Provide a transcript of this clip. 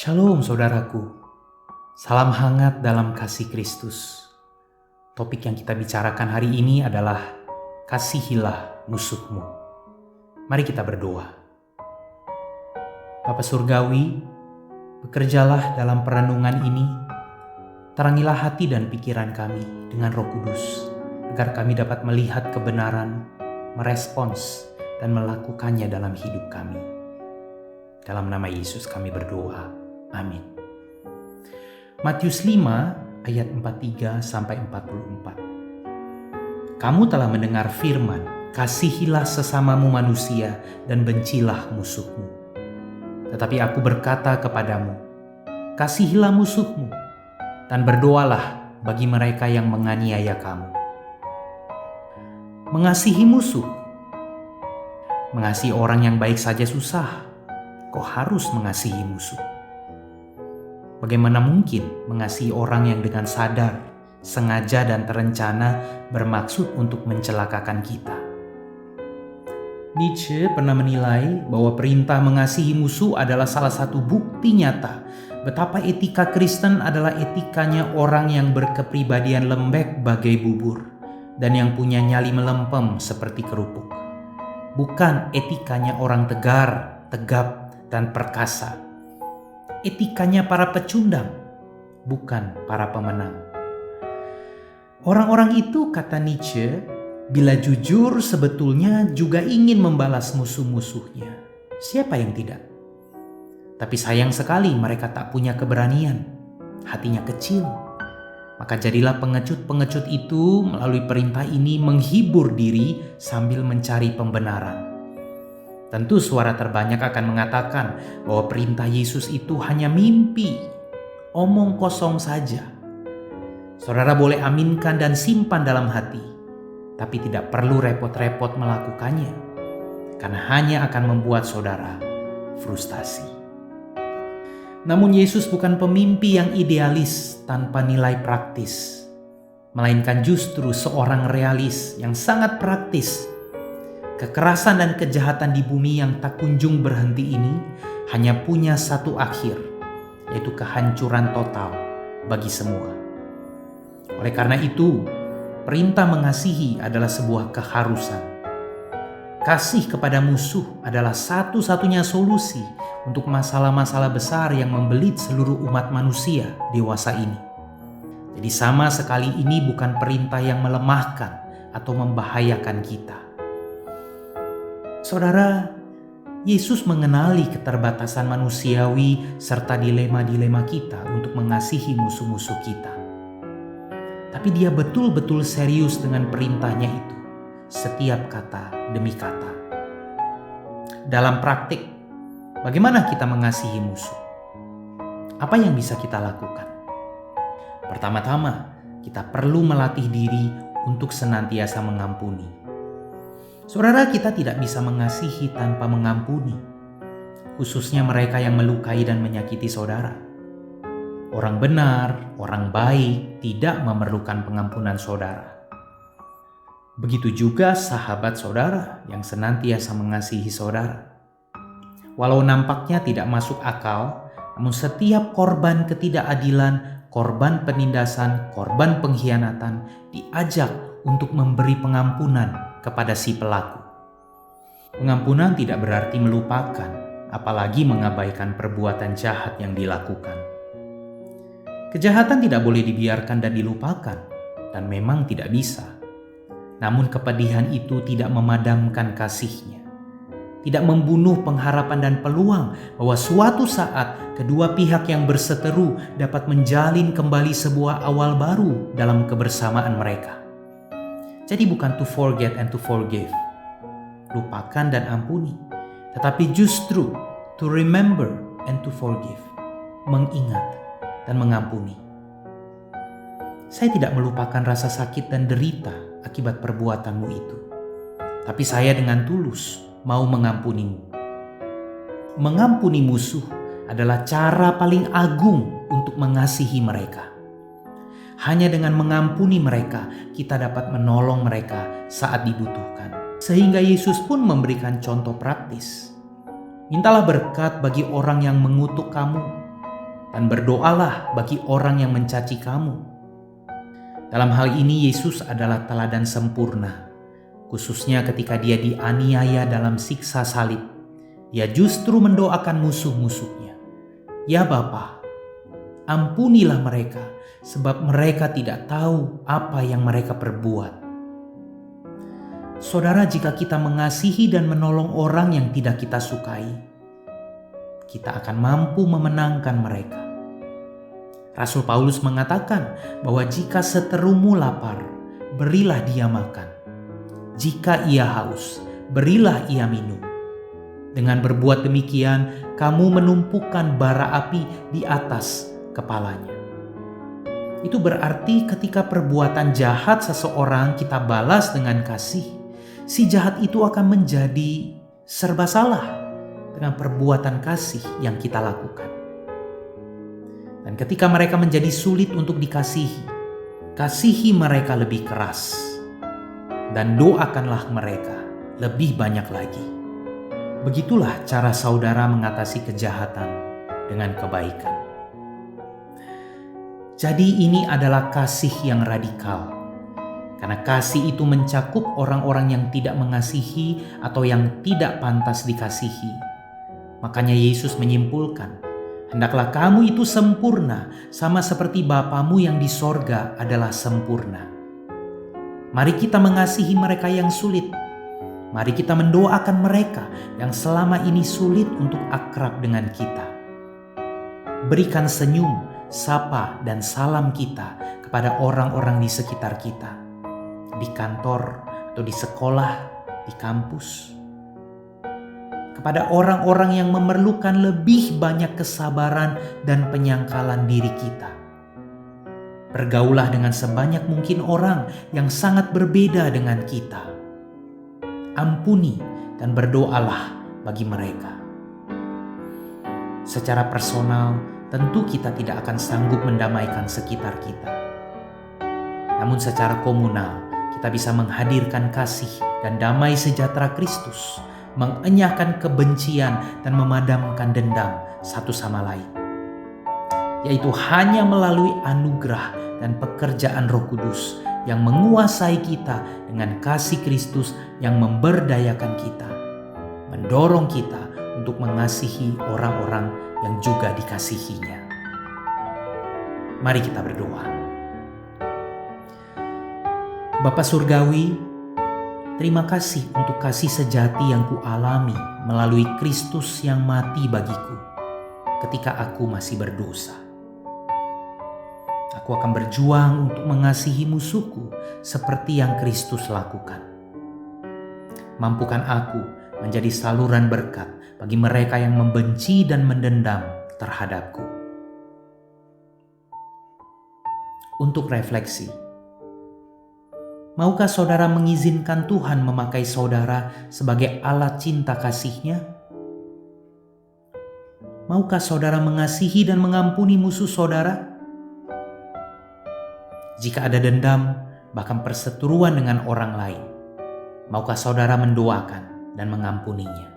Shalom saudaraku, salam hangat dalam kasih Kristus. Topik yang kita bicarakan hari ini adalah kasihilah musuhmu. Mari kita berdoa. Bapa Surgawi, bekerjalah dalam perenungan ini, terangilah hati dan pikiran kami dengan Roh Kudus, agar kami dapat melihat kebenaran, merespons, dan melakukannya dalam hidup kami. Dalam nama Yesus kami berdoa. Amin. Matius 5 ayat 43-44. Kamu telah mendengar firman, kasihilah sesamamu manusia dan bencilah musuhmu. Tetapi aku berkata kepadamu, kasihilah musuhmu dan berdoalah bagi mereka yang menganiaya kamu. Mengasihi musuh. Mengasihi orang yang baik saja susah. Kok harus mengasihi musuh? Bagaimana mungkin mengasihi orang yang dengan sadar, sengaja dan terencana bermaksud untuk mencelakakan kita? Nietzsche pernah menilai bahwa perintah mengasihi musuh adalah salah satu bukti nyata betapa etika Kristen adalah etikanya orang yang berkepribadian lembek bagai bubur dan yang punya nyali melempem seperti kerupuk. Bukan etikanya orang tegar, tegap, dan perkasa. Etikanya para pecundang, bukan para pemenang. Orang-orang itu, kata Nietzsche, bila jujur sebetulnya juga ingin membalas musuh-musuhnya. Siapa yang tidak? Tapi sayang sekali mereka tak punya keberanian. Hatinya kecil. Maka jadilah pengecut-pengecut itu melalui perintah ini menghibur diri sambil mencari pembenaran. Tentu suara terbanyak akan mengatakan bahwa perintah Yesus itu hanya mimpi, omong kosong saja. Saudara boleh aminkan dan simpan dalam hati, tapi tidak perlu repot-repot melakukannya, karena hanya akan membuat saudara frustasi. Namun Yesus bukan pemimpi yang idealis tanpa nilai praktis, melainkan justru seorang realis yang sangat praktis. Kekerasan dan kejahatan di bumi yang tak kunjung berhenti ini hanya punya satu akhir, yaitu kehancuran total bagi semua. Oleh karena itu, perintah mengasihi adalah sebuah keharusan. Kasih kepada musuh adalah satu-satunya solusi untuk masalah-masalah besar yang membelit seluruh umat manusia dewasa ini. Jadi sama sekali ini bukan perintah yang melemahkan atau membahayakan kita. Saudara, Yesus mengenali keterbatasan manusiawi serta dilema-dilema kita untuk mengasihi musuh-musuh kita. Tapi dia betul-betul serius dengan perintahnya itu, setiap kata demi kata. Dalam praktik, bagaimana kita mengasihi musuh? Apa yang bisa kita lakukan? Pertama-tama, kita perlu melatih diri untuk senantiasa mengampuni. Saudara, kita tidak bisa mengasihi tanpa mengampuni, khususnya mereka yang melukai dan menyakiti saudara. Orang benar, orang baik tidak memerlukan pengampunan saudara. Begitu juga sahabat saudara yang senantiasa mengasihi saudara. Walau nampaknya tidak masuk akal, namun setiap korban ketidakadilan, korban penindasan, korban pengkhianatan diajak untuk memberi pengampunan kepada si pelaku. Pengampunan tidak berarti melupakan, apalagi mengabaikan perbuatan jahat yang dilakukan. Kejahatan tidak boleh dibiarkan dan dilupakan, dan memang tidak bisa. Namun kepedihan itu tidak memadamkan kasihnya, tidak membunuh pengharapan dan peluang bahwa suatu saat kedua pihak yang berseteru dapat menjalin kembali sebuah awal baru dalam kebersamaan mereka. Jadi bukan to forget and to forgive, lupakan dan ampuni, tetapi justru to remember and to forgive, mengingat dan mengampuni. Saya tidak melupakan rasa sakit dan derita akibat perbuatanmu itu, tapi saya dengan tulus mau mengampunimu. Mengampuni musuh adalah cara paling agung untuk mengasihi mereka. Hanya dengan mengampuni mereka, kita dapat menolong mereka saat dibutuhkan. Sehingga Yesus pun memberikan contoh praktis. Mintalah berkat bagi orang yang mengutuk kamu. dan berdoalah bagi orang yang mencaci kamu. Dalam hal ini Yesus adalah teladan sempurna, khususnya ketika dia dianiaya dalam siksa salib. Dia justru mendoakan musuh-musuhnya. Ya Bapa, ampunilah mereka, sebab mereka tidak tahu apa yang mereka perbuat. Saudara, jika kita mengasihi dan menolong orang yang tidak kita sukai, kita akan mampu memenangkan mereka. Rasul Paulus mengatakan bahwa jika seterumu lapar, berilah dia makan. Jika ia haus, berilah ia minum. Dengan berbuat demikian, kamu menumpukan bara api di atas kepalanya. Itu berarti ketika perbuatan jahat seseorang kita balas dengan kasih, si jahat itu akan menjadi serba salah dengan perbuatan kasih yang kita lakukan. Dan ketika mereka menjadi sulit untuk dikasihi, kasihi mereka lebih keras dan doakanlah mereka lebih banyak lagi. Begitulah cara saudara mengatasi kejahatan dengan kebaikan. Jadi ini adalah kasih yang radikal. Karena kasih itu mencakup orang-orang yang tidak mengasihi atau yang tidak pantas dikasihi. Makanya Yesus menyimpulkan, hendaklah kamu itu sempurna, sama seperti Bapamu yang di sorga adalah sempurna. Mari kita mengasihi mereka yang sulit. Mari kita mendoakan mereka yang selama ini sulit untuk akrab dengan kita. Berikan senyum, sapa, dan salam kita kepada orang-orang di sekitar kita. Di kantor atau di sekolah, di kampus. Kepada orang-orang yang memerlukan lebih banyak kesabaran dan penyangkalan diri kita. Bergaulah dengan sebanyak mungkin orang yang sangat berbeda dengan kita. Ampuni dan berdoalah bagi mereka. Secara personal, tentu kita tidak akan sanggup mendamaikan sekitar kita. Namun secara komunal, kita bisa menghadirkan kasih dan damai sejahtera Kristus, mengenyahkan kebencian dan memadamkan dendam satu sama lain. Yaitu hanya melalui anugerah dan pekerjaan Roh Kudus yang menguasai kita dengan kasih Kristus yang memberdayakan kita, mendorong kita untuk mengasihi orang-orang yang juga dikasihinya. Mari kita berdoa. Bapa Surgawi, terima kasih untuk kasih sejati yang kualami melalui Kristus yang mati bagiku ketika aku masih berdosa. Aku akan berjuang untuk mengasihi musuhku seperti yang Kristus lakukan. Mampukan aku menjadi saluran berkat bagi mereka yang membenci dan mendendam terhadapku. Untuk refleksi, maukah saudara mengizinkan Tuhan memakai saudara sebagai alat cinta kasih-Nya? Maukah saudara mengasihi dan mengampuni musuh saudara? Jika ada dendam, bahkan perseteruan dengan orang lain, maukah saudara mendoakan dan mengampuninya?